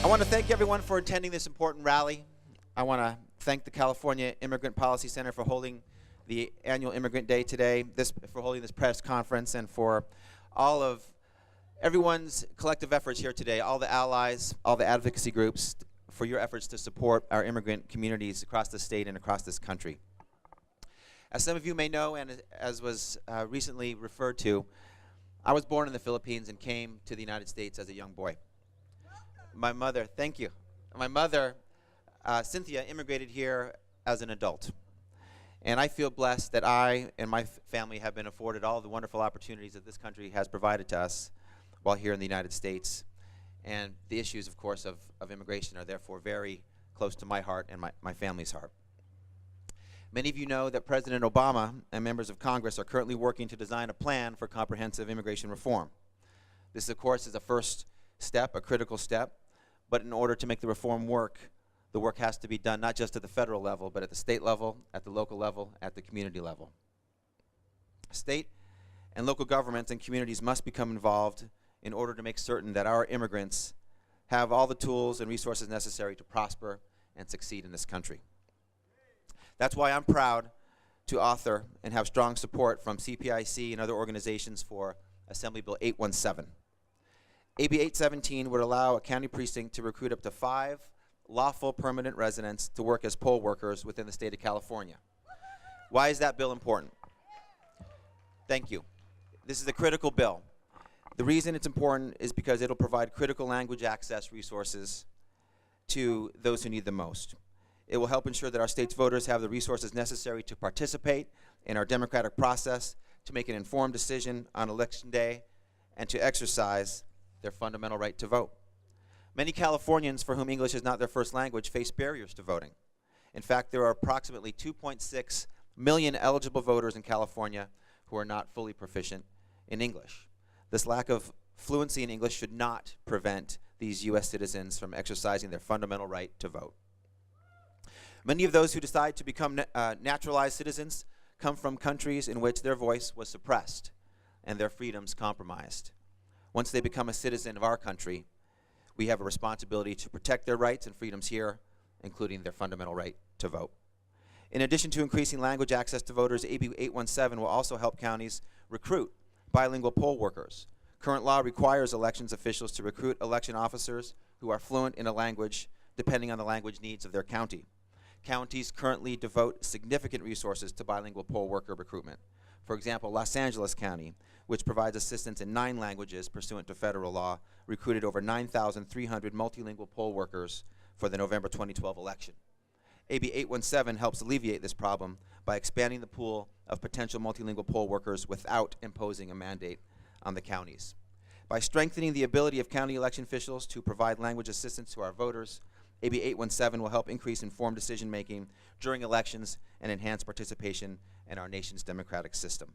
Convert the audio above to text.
I want to thank everyone for attending this important rally. I want to thank the California Immigrant Policy Center for holding the annual Immigrant Day today, for holding this press conference, and for all of everyone's collective efforts here today, all the allies, all the advocacy groups, for your efforts to support our immigrant communities across the state and across this country. As some of you may know, and as was recently referred to, I was born in the Philippines and came to the United States as a young boy. My mother, thank you. My mother, Cynthia, immigrated here as an adult. And I feel blessed that I and my family have been afforded all the wonderful opportunities that this country has provided to us while here in the United States. And the issues, of course, of immigration are therefore very close to my heart and my family's heart. Many of you know that President Obama and members of Congress are currently working to design a plan for comprehensive immigration reform. This, of course, is a first step, a critical step, but in order to make the reform work, the work has to be done not just at the federal level, but at the state level, at the local level, at the community level. State and local governments and communities must become involved in order to make certain that our immigrants have all the tools and resources necessary to prosper and succeed in this country. That's why I'm proud to author and have strong support from CPIC and other organizations for Assembly Bill 817. AB 817 would allow a county precinct to recruit up to 5 lawful permanent residents to work as poll workers within the state of California. Why is that bill important? Thank you. This is a critical bill. The reason it's important is because it'll provide critical language access resources to those who need them most. It will help ensure that our state's voters have the resources necessary to participate in our democratic process, to make an informed decision on Election Day, and to exercise their fundamental right to vote. Many Californians for whom English is not their first language face barriers to voting. In fact, there are approximately 2.6 million eligible voters in California who are not fully proficient in English. This lack of fluency in English should not prevent these U.S. citizens from exercising their fundamental right to vote. Many of those who decide to become naturalized citizens come from countries in which their voice was suppressed and their freedoms compromised. Once they become a citizen of our country, we have a responsibility to protect their rights and freedoms here, including their fundamental right to vote. In addition to increasing language access to voters, AB 817 will also help counties recruit bilingual poll workers. Current law requires elections officials to recruit election officers who are fluent in a language depending on the language needs of their county. Counties currently devote significant resources to bilingual poll worker recruitment. For example, Los Angeles County, which provides assistance in 9 languages pursuant to federal law, recruited over 9,300 multilingual poll workers for the November 2012 election. AB 817 helps alleviate this problem by expanding the pool of potential multilingual poll workers without imposing a mandate on the counties. By strengthening the ability of county election officials to provide language assistance to our voters, AB 817 will help increase informed decision-making during elections and enhance participation in our nation's democratic system.